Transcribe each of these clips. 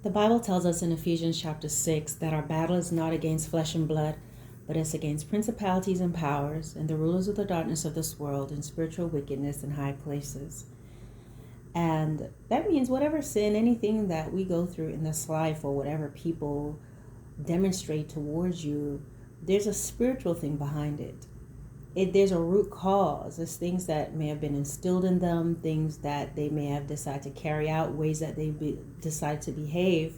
The Bible tells us in Ephesians chapter 6 that our battle is not against flesh and blood, but it's against principalities and powers and the rulers of the darkness of this world and spiritual wickedness in high places. And that means whatever sin, anything that we go through in this life, or whatever people demonstrate towards you, there's a spiritual thing behind it. There's a root cause. There's things that may have been instilled in them, things that they may have decided to carry out, ways that they decide to behave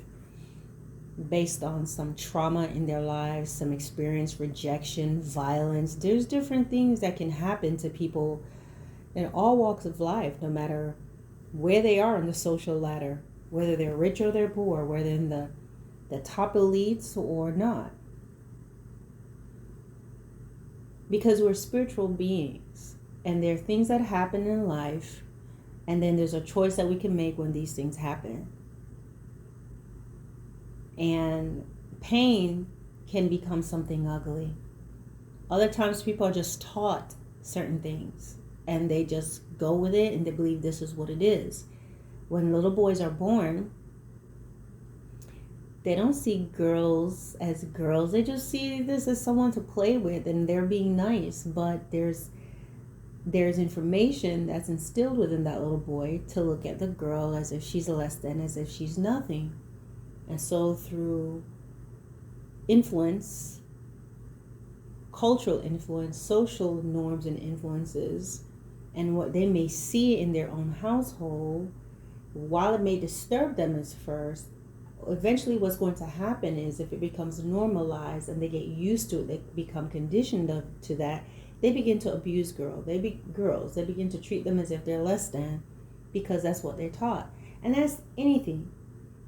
based on some trauma in their lives, some experience, rejection, violence. There's different things that can happen to people in all walks of life, no matter where they are in the social ladder, whether they're rich or they're poor, whether in the top elites or not. Because we're spiritual beings, and there are things that happen in life, and then there's a choice that we can make when these things happen. And pain can become something ugly. Other times people are just taught certain things, and they just go with it, and they believe this is what it is. When little boys are born, they don't see girls as girls. They just see this as someone to play with, and they're being nice. But there's information that's instilled within that little boy to look at the girl as if she's less than, as if she's nothing. And so through influence, cultural influence, social norms and influences, and what they may see in their own household, while it may disturb them at first, eventually what's going to happen is, if it becomes normalized and they get used to it, they become conditioned to that, they begin to abuse girls. They begin to treat them as if they're less than, because that's what they're taught. And that's anything.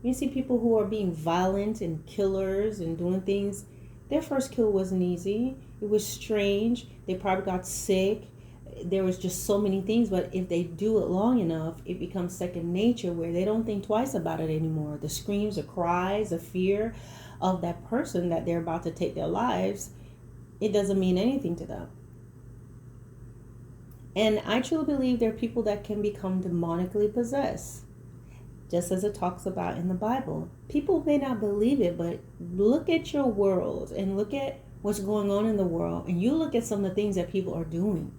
You see people who are being violent and killers and doing things, their first kill wasn't easy. It was strange. They probably got sick. There was just so many things, but if they do it long enough, it becomes second nature, where they don't think twice about it anymore. The screams, the cries, the fear of that person that they're about to take their lives, it doesn't mean anything to them. And I truly believe there are people that can become demonically possessed, just as it talks about in the Bible. People may not believe it, but look at your world and look at what's going on in the world, and you look at some of the things that people are doing.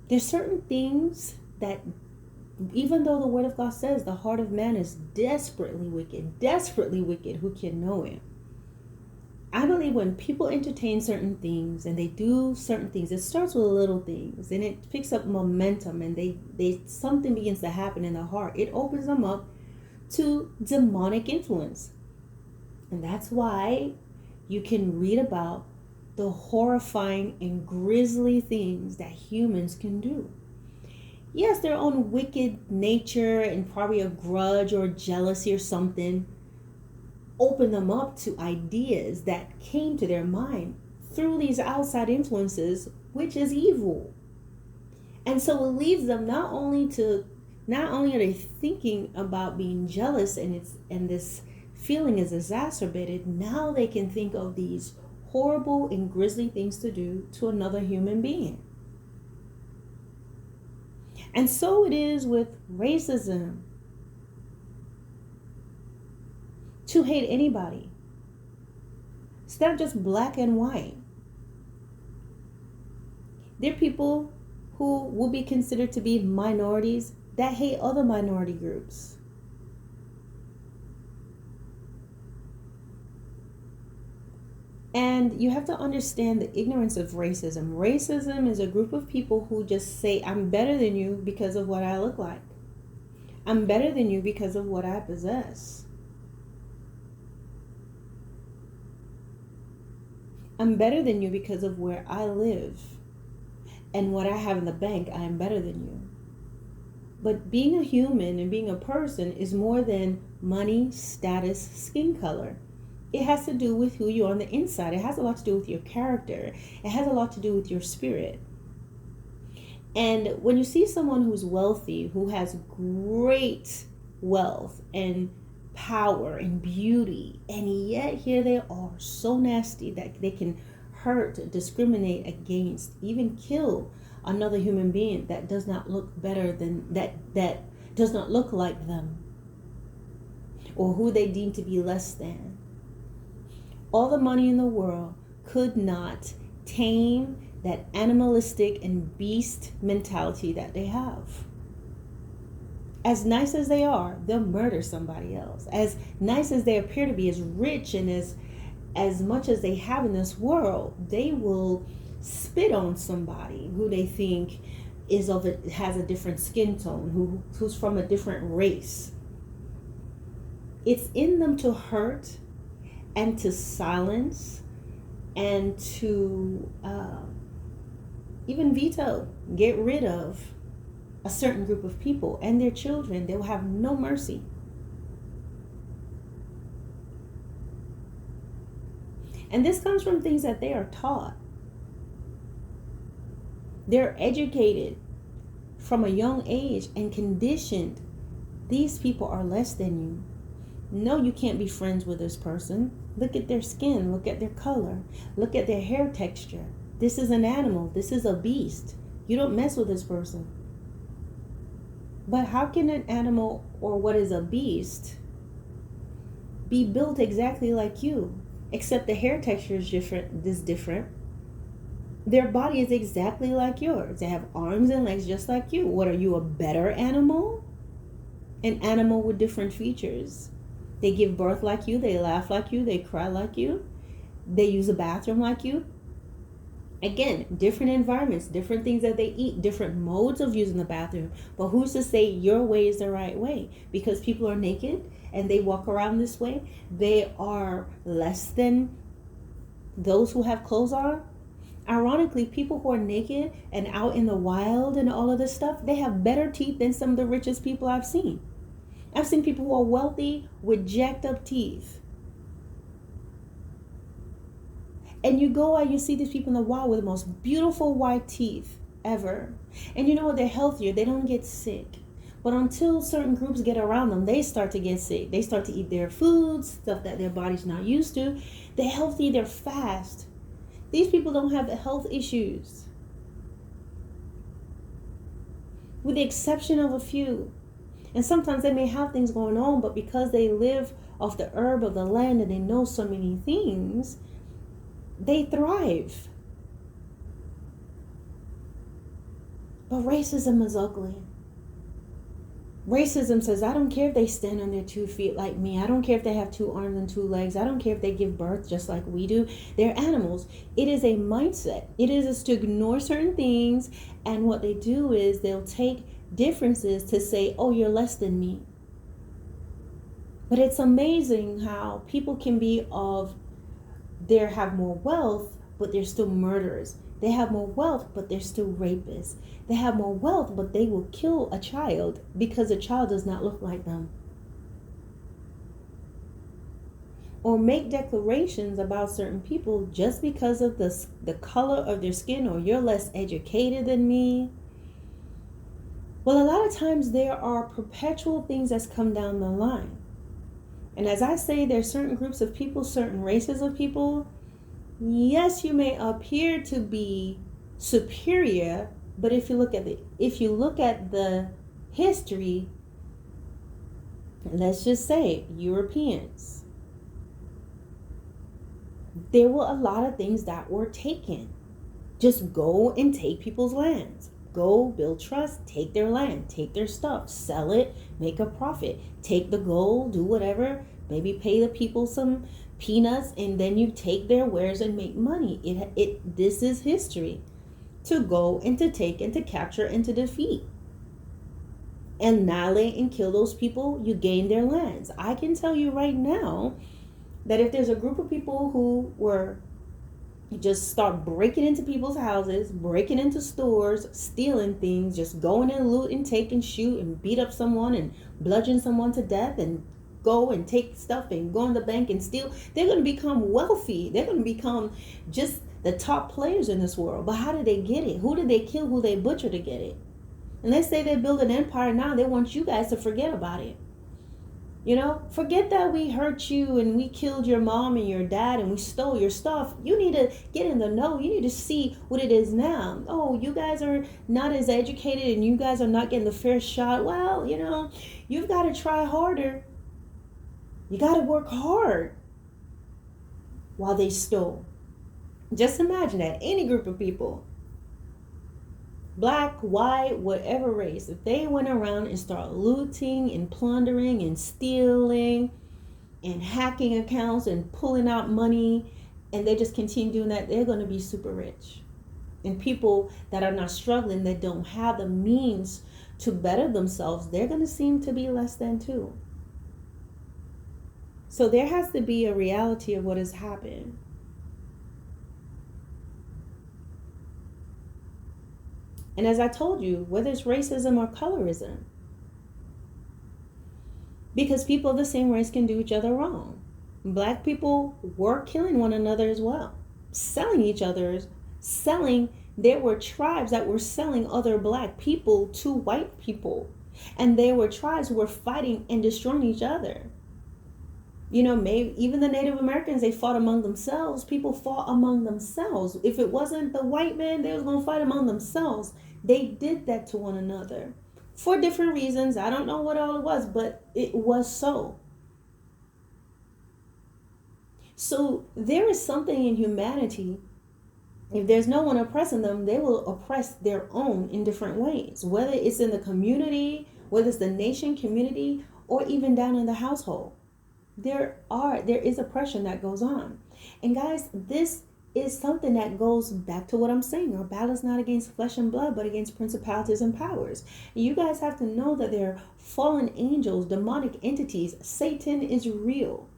There's certain things that, even though the Word of God says the heart of man is desperately wicked, who can know it? I believe when people entertain certain things and they do certain things, it starts with little things and it picks up momentum, and they something begins to happen in the heart. It opens them up to demonic influence. And that's why you can read about the horrifying and grisly things that humans can do. Yes, their own wicked nature and probably a grudge or jealousy or something open them up to ideas that came to their mind through these outside influences, which is evil. And so it leads them not only are they thinking about being jealous, and this feeling is exacerbated, now they can think of these horrible and grisly things to do to another human being. And so it is with racism. To hate anybody. It's not just black and white. There are people who will be considered to be minorities that hate other minority groups. And you have to understand the ignorance of racism. Racism is a group of people who just say, I'm better than you because of what I look like. I'm better than you because of what I possess. I'm better than you because of where I live and what I have in the bank. I am better than you. But being a human and being a person is more than money, status, skin color. It has to do with who you are on the inside. It has a lot to do with your character. It has a lot to do with your spirit. And when you see someone who's wealthy, who has great wealth and power and beauty, and yet here they are so nasty that they can hurt, discriminate against, even kill another human being that does not look better than that does not look like them. or who they deem to be less than. All the money in the world could not tame that animalistic and beast mentality that they have. As nice as they are, they'll murder somebody else. As nice as they appear to be, as rich and as much as they have in this world, they will spit on somebody who they think has a different skin tone, who's from a different race. It's in them to hurt and to silence and to even veto, get rid of a certain group of people and their children. They will have no mercy. And this comes from things that they are taught. They're educated from a young age and conditioned. These people are less than you. No, you can't be friends with this person. Look at their skin. Look at their color. Look at their hair texture. This is an animal. This is a beast. You don't mess with this person. But how can an animal, or what is a beast, be built exactly like you? Except the hair texture is different. Their body is exactly like yours. They have arms and legs just like you. What, are you a better animal? An animal with different features. They give birth like you. They laugh like you. They cry like you. They use a bathroom like you. Again, different environments, different things that they eat, different modes of using the bathroom. But who's to say your way is the right way? Because people are naked and they walk around this way, they are less than those who have clothes on. Ironically, people who are naked and out in the wild and all of this stuff, they have better teeth than some of the richest people I've seen. I've seen people who are wealthy with jacked up teeth. And you go out, you see these people in the wild with the most beautiful white teeth ever. And you know what? They're healthier. They don't get sick. But until certain groups get around them, they start to get sick. They start to eat their foods, stuff that their body's not used to. They're healthy. They're fast. These people don't have health issues. With the exception of a few. And sometimes they may have things going on, but because they live off the herb of the land and they know so many things, they thrive. But racism is ugly. Racism says, I don't care if they stand on their 2 feet like me. I don't care if they have 2 arms and 2 legs. I don't care if they give birth just like we do. They're animals. It is a mindset. It is to ignore certain things. And what they do is they'll take differences to say, oh, you're less than me. But it's amazing how people can be they have more wealth, but they're still murderers. They have more wealth, but they're still rapists. They have more wealth, but they will kill a child because the child does not look like them. Or make declarations about certain people just because of the color of their skin, or you're less educated than me. Well, a lot of times there are perpetual things that's come down the line. And as I say, there are certain groups of people, certain races of people. Yes, you may appear to be superior, but if you look at the history, let's just say Europeans, there were a lot of things that were taken. Just go and take people's lands. Go build trust, take their land, take their stuff, sell it, make a profit, take the gold, do whatever, maybe pay the people some peanuts, and then you take their wares and make money. This is history. To go and to take and to capture and to defeat. Annihilate and kill those people, you gain their lands. I can tell you right now that if there's a group of people who were just start breaking into people's houses, breaking into stores, stealing things, just going and loot and take and shoot and beat up someone and bludgeon someone to death and go and take stuff and go in the bank and steal, they're going to become wealthy. They're going to become just the top players in this world. But how did they get it? Who did they kill? Who they butcher to get it? And let's say they build an empire now. They want you guys to forget about it. You know, forget that we hurt you and we killed your mom and your dad and we stole your stuff. You need to get in the know. You need to see what it is now. Oh, you guys are not as educated and you guys are not getting the fair shot. Well, you know, you've got to try harder. You got to work hard while they stole. Just imagine that. Any group of people, black, white, whatever race, if they went around and start looting and plundering and stealing and hacking accounts and pulling out money, and they just continue doing that, they're going to be super rich. And people that are not struggling, that don't have the means to better themselves, they're going to seem to be less than too. So there has to be a reality of what has happened. And as I told you, whether it's racism or colorism, because people of the same race can do each other wrong. Black people were killing one another as well, there were tribes that were selling other black people to white people. And there were tribes who were fighting and destroying each other. Maybe even the Native Americans, they fought among themselves. People fought among themselves. If it wasn't the white man, they was going to fight among themselves. They did that to one another for different reasons. I don't know what all it was, but it was so. So there is something in humanity. If there's no one oppressing them, they will oppress their own in different ways, whether it's in the community, whether it's the nation, community, or even down in the household. There is oppression that goes on. And guys, this is something that goes back to what I'm saying. Our battle is not against flesh and blood, but against principalities and powers. And you guys have to know that there are fallen angels, demonic entities. Satan is real.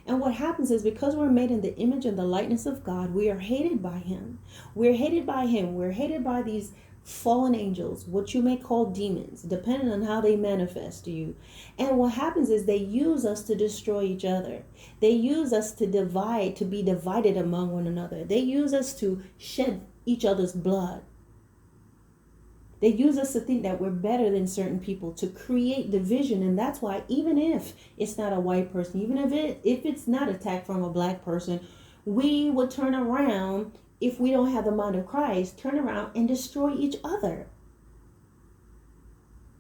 And what happens is, because we're made in the image and the likeness of God, we are hated by him. We're hated by him. We're hated by these fallen angels, what you may call demons, depending on how they manifest to you. And what happens is they use us to destroy each other. They use us to be divided among one another. They use us to shed each other's blood. They use us to think that we're better than certain people, to create division. And that's why, even if it's not a white person, even if it's not attacked from a black person, we would turn around, if we don't have the mind of Christ, turn around and destroy each other.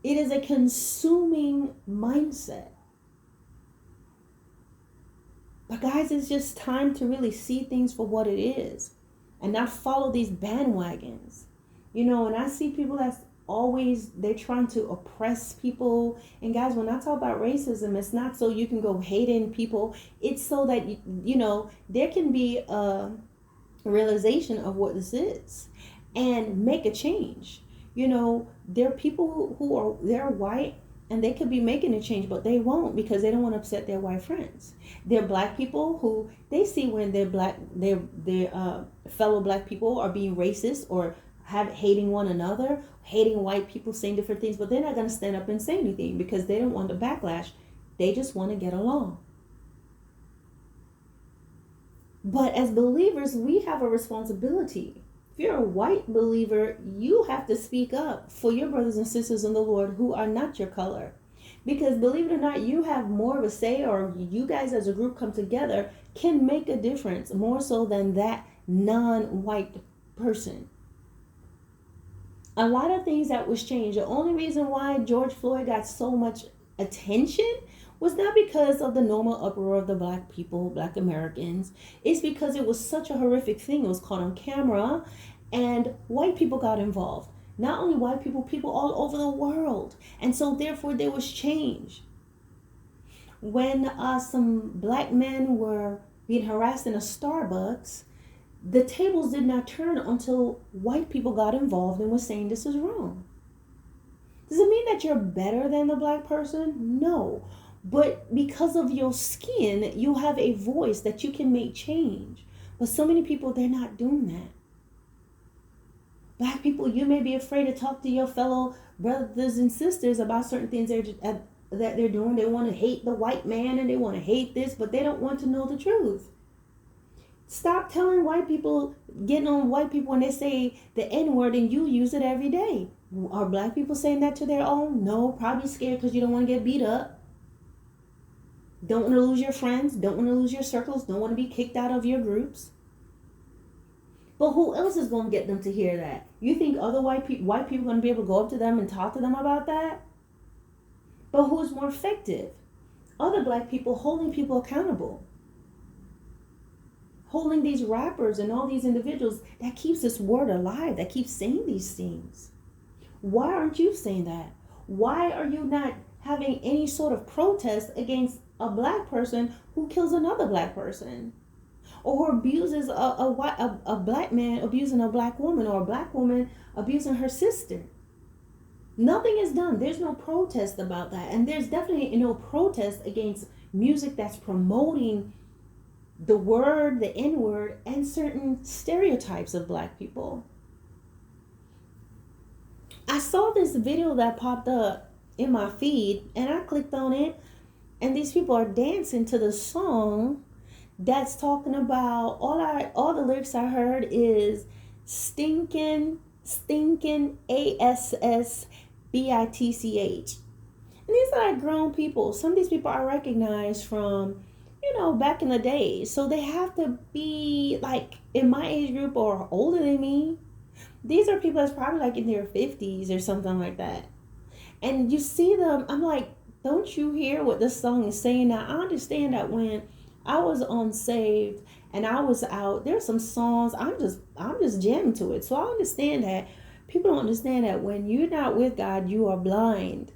It is a consuming mindset. But guys, it's just time to really see things for what it is and not follow these bandwagons. And I see people they're trying to oppress people. And guys, when I talk about racism, it's not so you can go hating people. It's so that, there can be a realization of what this is and make a change. There are people they're white and they could be making a change, but they won't, because they don't want to upset their white friends. There are black people who they see when their fellow black people are being racist or hating one another, hating white people, saying different things, but they're not going to stand up and say anything because they don't want the backlash. They just want to get along. But as believers, we have a responsibility. If you're a white believer, you have to speak up for your brothers and sisters in the Lord who are not your color. Because believe it or not, you have more of a say, or you guys as a group come together can make a difference more so than that non-white person. A lot of things that was changed. The only reason why George Floyd got so much attention was not because of the normal uproar of the black people, black Americans. It's because it was such a horrific thing. It was caught on camera, and white people got involved. Not only white people, people all over the world. And so therefore there was change. When some black men were being harassed in a Starbucks, the tables did not turn until white people got involved and was saying this is wrong. Does it mean that you're better than the black person? No. But because of your skin, you have a voice that you can make change. But so many people, they're not doing that. Black people, you may be afraid to talk to your fellow brothers and sisters about certain things that they're doing. They want to hate the white man and they want to hate this, but they don't want to know the truth. Stop telling white people, getting on white people when they say the N-word and you use it every day. Are black people saying that to their own? No, probably scared because you don't want to get beat up. Don't want to lose your friends. Don't want to lose your circles. Don't want to be kicked out of your groups. But who else is going to get them to hear that? You think other white people are going to be able to go up to them and talk to them about that? But who's more effective? other black people holding people accountable, holding these rappers and all these individuals that keeps this word alive, that keeps saying these things. Why aren't you saying that? Why are you not having any sort of protest against a black person who kills another black person, or who abuses a black man abusing a black woman, or a black woman abusing her sister? Nothing is done. There's no protest about that. And there's definitely no protest against music that's promoting the word, the N-word, and certain stereotypes of black people. I saw this video that popped up in my feed, and I clicked on it, and these people are dancing to the song that's talking about, all the lyrics I heard is stinking ASS BITCH. And these are like grown people. Some of these people I recognize from, back in the day. So they have to be like in my age group or older than me. These are people that's probably like in their 50s or something like that. And you see them, I'm like, don't you hear what this song is saying? Now, I understand that when I was unsaved and I was out, there's some songs I'm just jamming to it. So I understand that. People don't understand that when you're not with God, you are blind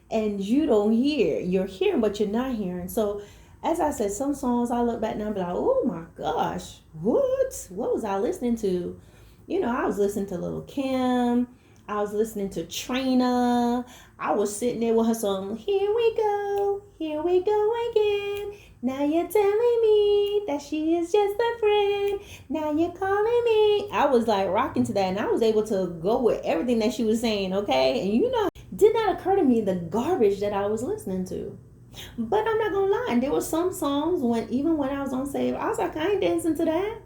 and you don't hear. You're hearing, but you're not hearing. So as I said, some songs I look back now and be like, oh my gosh, what was I listening to? I was listening to Lil' Kim. I was listening to Trina. I was sitting there with her song, here we go again. Now you're telling me that she is just a friend. Now you're calling me. I was like rocking to that, and I was able to go with everything that she was saying, okay? And did not occur to me the garbage that I was listening to. But I'm not gonna lie, there were some songs even when I was on save, I was like, I ain't dancing to that.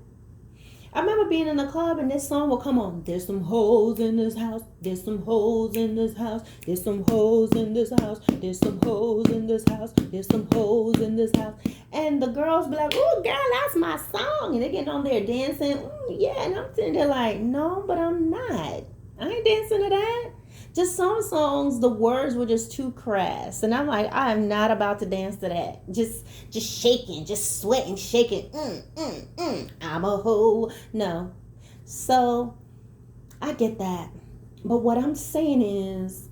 I remember being in the club and this song will come on. There's some hoes in this house. There's some hoes in this house. There's some hoes in this house. There's some hoes in this house. There's some hoes in this house. And the girls be like, oh, girl, that's my song. And they get on there dancing. Yeah, and I'm sitting there like, no, but I'm not. I ain't dancing to that. Just some songs, the words were just too crass. And I'm like, I am not about to dance to that. Just shaking, just sweating, shaking. I'm a hoe. No. So, I get that. But what I'm saying is,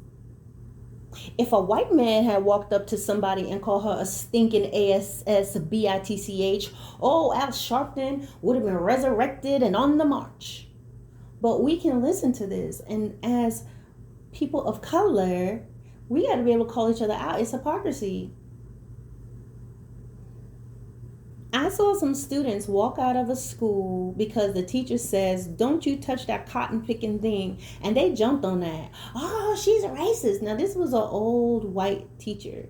if a white man had walked up to somebody and called her a stinking ASS BITCH, oh, Al Sharpton would have been resurrected and on the march. But we can listen to this, and as people of color, we got to be able to call each other out. It's hypocrisy. I saw some students walk out of a school because the teacher says, don't you touch that cotton picking thing. And they jumped on that. Oh, she's a racist. Now, this was an old white teacher.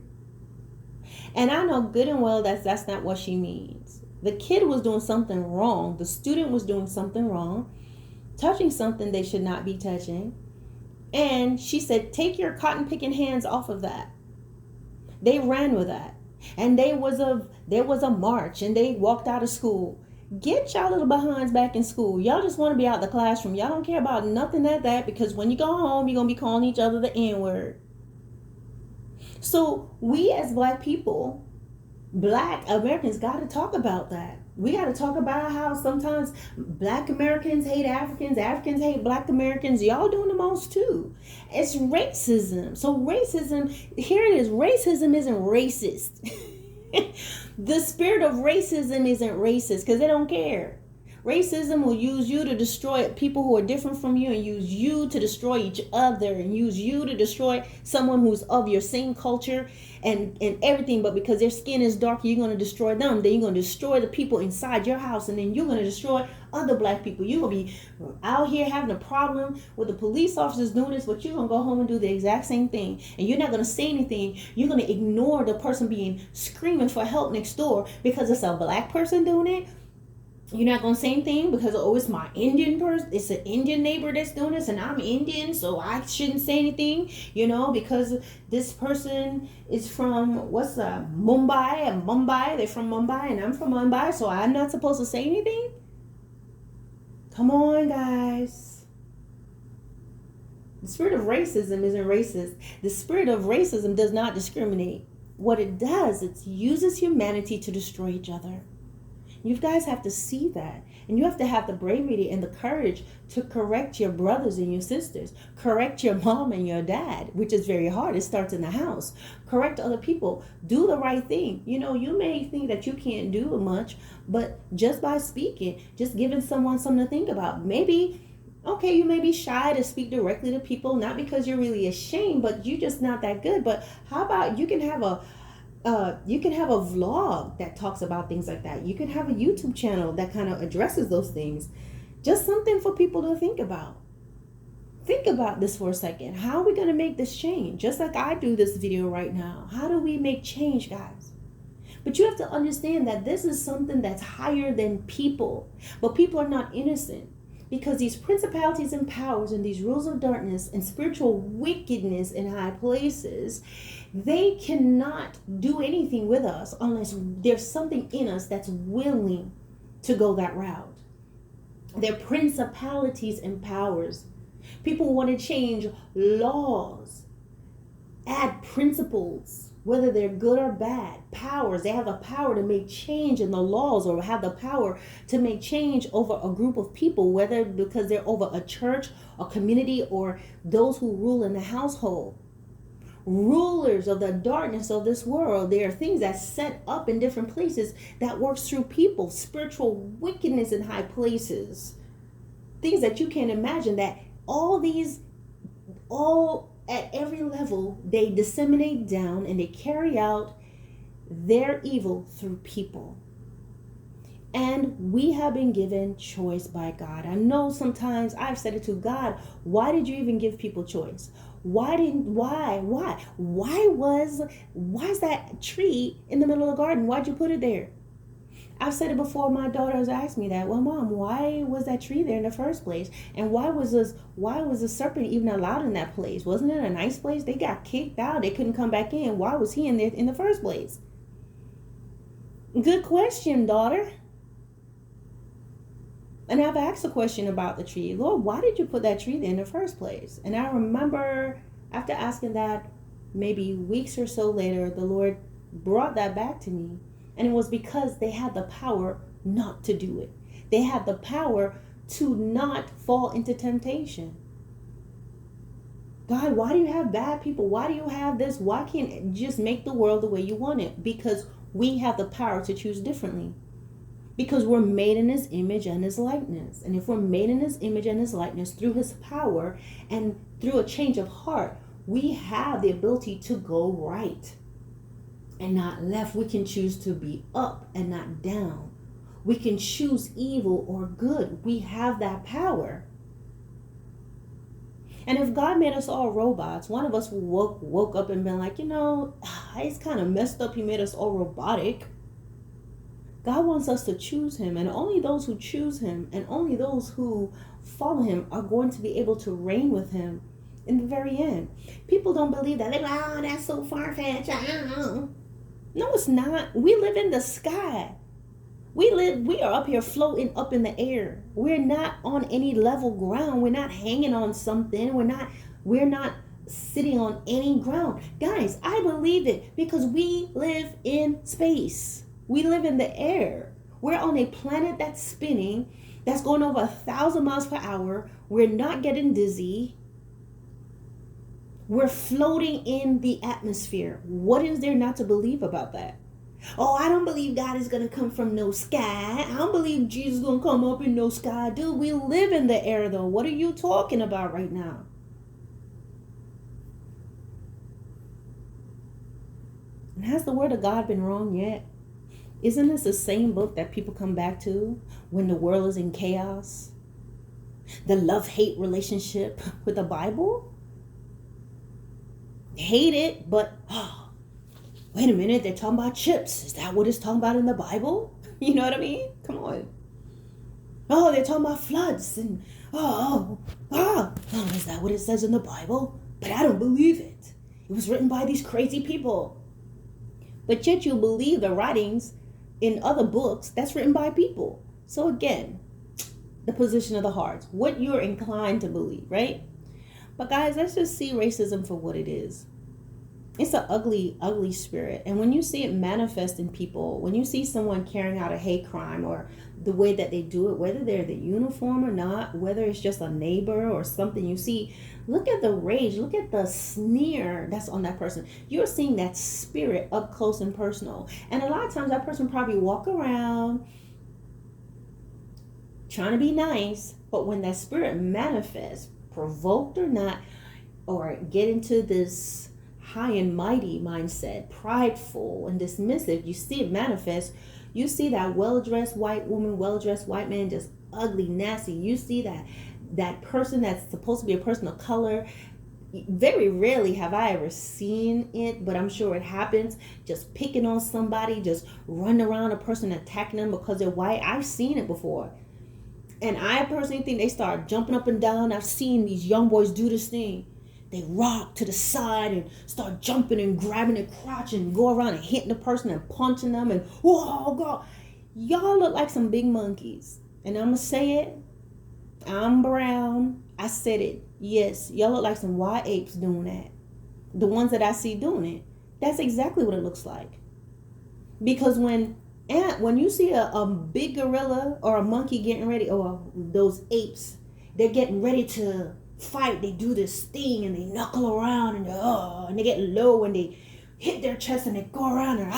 And I know good and well that's not what she means. The kid was doing something wrong. The student was doing something wrong, touching something they should not be touching. And she said, take your cotton picking hands off of that. They ran with that. And there was a march and they walked out of school. Get y'all little behinds back in school. Y'all just want to be out the classroom. Y'all don't care about nothing like that, because when you go home, you're going to be calling each other the N-word. So we as black people, black Americans, got to talk about that. We got to talk about how sometimes black Americans hate Africans, Africans hate black Americans. Y'all doing the most too. It's racism. So racism, here it is. Racism isn't racist. The spirit of racism isn't racist because they don't care. Racism will use you to destroy people who are different from you, and use you to destroy each other, and use you to destroy someone who's of your same culture and everything. But because their skin is darker, you're going to destroy them. Then you're going to destroy the people inside your house, and then you're going to destroy other black people. You're going to be out here having a problem with the police officers doing this, but you're going to go home and do the exact same thing. And you're not going to say anything. You're going to ignore the person being screaming for help next door because it's a black person doing it. You're not going to say anything because, oh, it's my Indian person. It's an Indian neighbor that's doing this, and I'm Indian, so I shouldn't say anything, because this person is from, Mumbai. They're from Mumbai, and I'm from Mumbai, so I'm not supposed to say anything? Come on, guys. The spirit of racism isn't racist. The spirit of racism does not discriminate. what it does, it uses humanity to destroy each other. You guys have to see that. And you have to have the bravery and the courage to correct your brothers and your sisters. Correct your mom and your dad, which is very hard. It starts in the house. Correct other people. Do the right thing. You know, you may think that you can't do much, but just by speaking, just giving someone something to think about. Maybe, okay, you may be shy to speak directly to people, not because you're really ashamed, but you're just not that good. But how about you can have a vlog that talks about things like that. You can have a YouTube channel that kind of addresses those things. Just something for people to think about. Think about this for a second. How are we going to make this change? Just like I do this video right now. How do we make change, guys? But you have to understand that this is something that's higher than people. But people are not innocent. Because these principalities and powers and these rules of darkness and spiritual wickedness in high places, they cannot do anything with us unless there's something in us that's willing to go that route. They're principalities and powers. People want to change laws, add principles, whether they're good or bad, powers. They have the power to make change in the laws, or have the power to make change over a group of people, whether because they're over a church, a community, or those who rule in the household. Rulers of the darkness of this world. There are things that set up in different places that works through people. Spiritual wickedness in high places. Things that you can't imagine, that all at every level, they disseminate down and they carry out their evil through people. And we have been given choice by God. I know sometimes I've said it to God, why did you even give people choice? Why is that tree in the middle of the garden? Why'd you put it there? I've said it before. My daughter has asked me that. Well, Mom, why was that tree there in the first place? And why was the serpent even allowed in that place? Wasn't it a nice place? They got kicked out. They couldn't come back in. Why was he in there in the first place? Good question, daughter. And I've asked a question about the tree. Lord, why did you put that tree there in the first place? And I remember after asking that, maybe weeks or so later, the Lord brought that back to me. And it was because they had the power not to do it. They had the power to not fall into temptation. God, why do you have bad people? Why do you have this? Why can't you just make the world the way you want it? Because we have the power to choose differently. Because we're made in his image and his likeness. And if we're made in his image and his likeness through his power and through a change of heart, we have the ability to go right and not left. We can choose to be up and not down. We can choose evil or good. We have that power. And if God made us all robots, one of us woke up and been like, it's kind of messed up. He made us all robotic. God wants us to choose him, and only those who choose him and only those who follow him are going to be able to reign with him in the very end. People don't believe that. They're like, oh, that's so far-fetched. No, it's not. We live in the sky. We are up here floating up in the air. We're not on any level ground. We're not hanging on something. We're not sitting on any ground. Guys, I believe it because we live in space. We live in the air. We're on a planet that's spinning, that's going over 1,000 miles per hour. We're not getting dizzy. We're floating in the atmosphere. What is there not to believe about that? Oh, I don't believe God is going to come from no sky. I don't believe Jesus is going to come up in no sky. Dude, we live in the air though. What are you talking about right now? And has the word of God been wrong yet? Isn't this the same book that people come back to when the world is in chaos? The love-hate relationship with the Bible? Hate it, but wait a minute, they're talking about chips. Is that what it's talking about in the Bible? You know what I mean? Come on. Oh, they're talking about floods and is that what it says in the Bible? But I don't believe it. It was written by these crazy people. But yet you believe the writings in other books that's written by people. So again, the position of the heart, what you're inclined to believe, right? But guys, let's just see racism for what it is. It's an ugly, ugly spirit. And when you see it manifest in people, when you see someone carrying out a hate crime, or the way that they do it, whether they're the uniform or not, whether it's just a neighbor or something you see, look at the rage, look at the sneer that's on that person. You're seeing that spirit up close and personal. And a lot of times that person probably walk around trying to be nice, but when that spirit manifests, provoked or not, or get into this high and mighty mindset, prideful and dismissive, you see it manifest. You see that well-dressed white woman, well-dressed white man, just ugly, nasty. You see that person that's supposed to be a person of color. Very rarely have I ever seen it, but I'm sure it happens. Just picking on somebody, just running around a person, attacking them because they're white. I've seen it before. And I personally think they start jumping up and down. I've seen these young boys do this thing. They rock to the side and start jumping and grabbing their crotch and go around and hitting the person and punching them. And, whoa, God, y'all look like some big monkeys. And I'm going to say it. I'm brown. I said it. Yes, y'all look like some wild apes doing that. The ones that I see doing it. That's exactly what it looks like. Because when you see a big gorilla or a monkey getting ready, or those apes, they're getting ready to fight, they do this thing and they knuckle around and they get low and they hit their chest and they go around and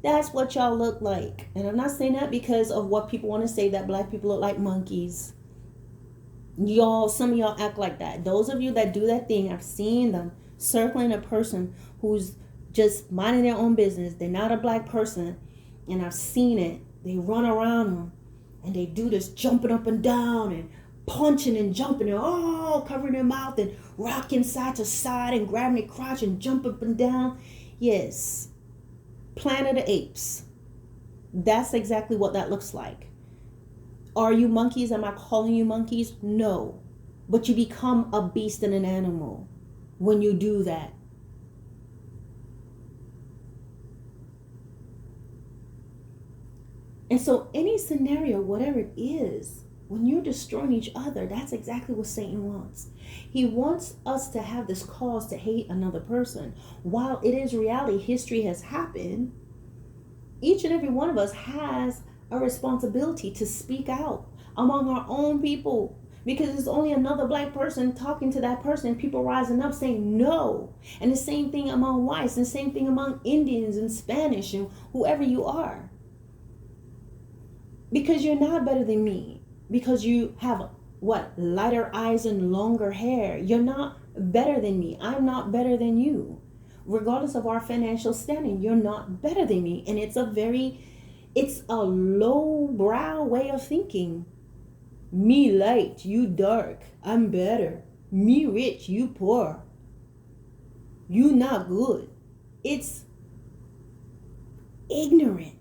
that's what y'all look like. And I'm not saying that because of what people want to say, that black people look like monkeys. Some of y'all act like that. Those of you that do that thing, I've seen them circling a person who's just minding their own business. They're not a black person, and I've seen it. They run around them and they do this jumping up and down and punching and jumping and covering their mouth and rocking side to side and grabbing their crotch and jump up and down. Yes, Planet of the Apes. That's exactly what that looks like. Are you monkeys? Am I calling you monkeys? No. But you become a beast and an animal when you do that. And so any scenario, whatever it is, when you're destroying each other, that's exactly what Satan wants. He wants us to have this cause to hate another person. While it is reality, history has happened, each and every one of us has a responsibility to speak out among our own people. Because it's only another black person talking to that person, people rising up saying no. And the same thing among whites, and the same thing among Indians and Spanish and whoever you are. Because you're not better than me. Because you have lighter eyes and longer hair. You're not better than me. I'm not better than you. Regardless of our financial standing, you're not better than me. And it's a low brow way of thinking. Me light, you dark. I'm better. Me rich, you poor. You not good. It's ignorant.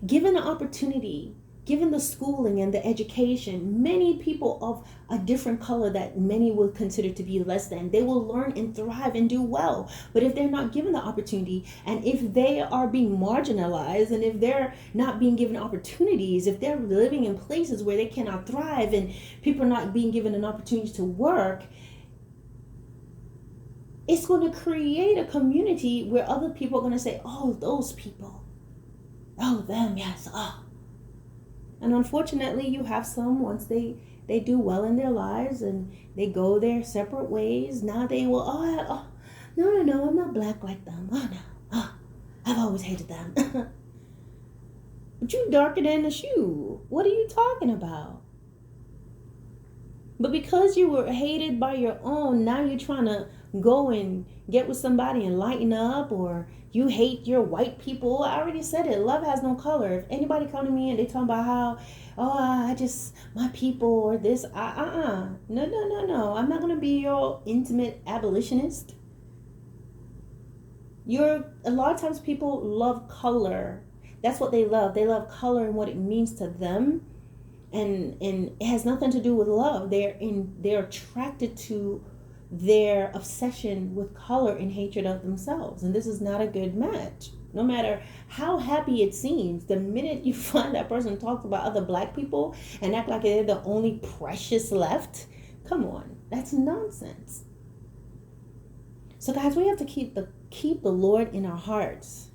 Given the opportunity, given the schooling and the education, many people of a different color that many will consider to be less than, they will learn and thrive and do well. But if they're not given the opportunity, and if they are being marginalized, and if they're not being given opportunities, if they're living in places where they cannot thrive and people are not being given an opportunity to work, it's going to create a community where other people are going to say, oh, those people. Oh, them, yes. Oh. And unfortunately, you have some, once they do well in their lives and they go their separate ways, now they will, no, I'm not black like them. I've always hated them. But you darker than the shoe. What are you talking about? But because you were hated by your own, now you're trying to go and get with somebody and lighten up, or you hate your white people. I already said it. Love has no color. If anybody come to me and they talk about how, my people or this, no. I'm not going to be your intimate abolitionist. A lot of times people love color. That's what they love. They love color and what it means to them. And it has nothing to do with love. They're attracted to their obsession with color and hatred of themselves. And this is not a good match. No matter how happy it seems, the minute you find that person talks about other black people and act like they're the only precious left, Come on, that's nonsense. So guys, we have to keep the Lord in our hearts.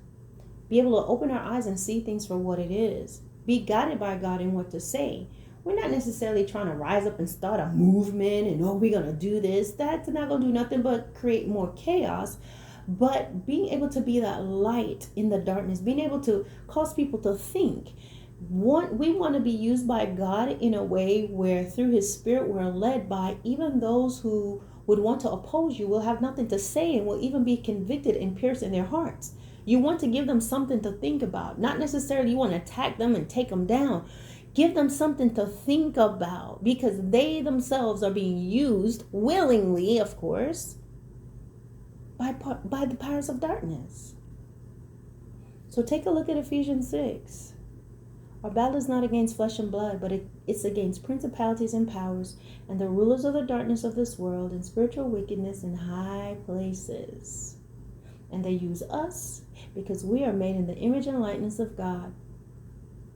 Be able to open our eyes and see things for what it is. Be guided by God in what to say. We're not necessarily trying to rise up and start a movement and, oh, we're going to do this. That's not going to do nothing but create more chaos. But being able to be that light in the darkness, being able to cause people to think. We want to be used by God in a way where through His Spirit we're led by even those who would want to oppose you will have nothing to say and will even be convicted and pierced in their hearts. You want to give them something to think about. Not necessarily you want to attack them and take them down. Give them something to think about because they themselves are being used willingly, of course, by the powers of darkness. So take a look at Ephesians 6. Our battle is not against flesh and blood, but it's against principalities and powers and the rulers of the darkness of this world and spiritual wickedness in high places. And they use us because we are made in the image and likeness of God.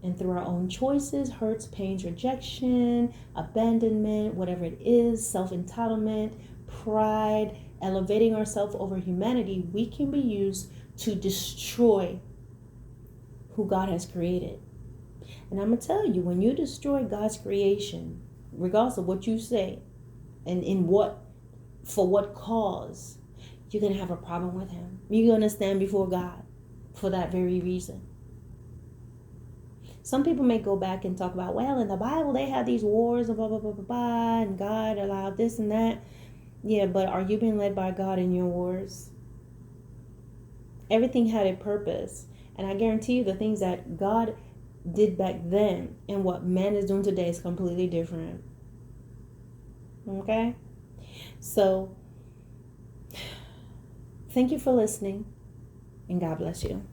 And through our own choices, hurts, pains, rejection, abandonment, whatever it is, self-entitlement, pride, elevating ourselves over humanity, we can be used to destroy who God has created. And I'm going to tell you, when you destroy God's creation, regardless of what you say and for what cause, you're going to have a problem with Him. You're going to stand before God for that very reason. Some people may go back and talk about, well, in the Bible, they had these wars and blah, blah, blah, blah, blah, and God allowed this and that. Yeah, but are you being led by God in your wars? Everything had a purpose. And I guarantee you the things that God did back then and what man is doing today is completely different. Okay? So, thank you for listening, and God bless you.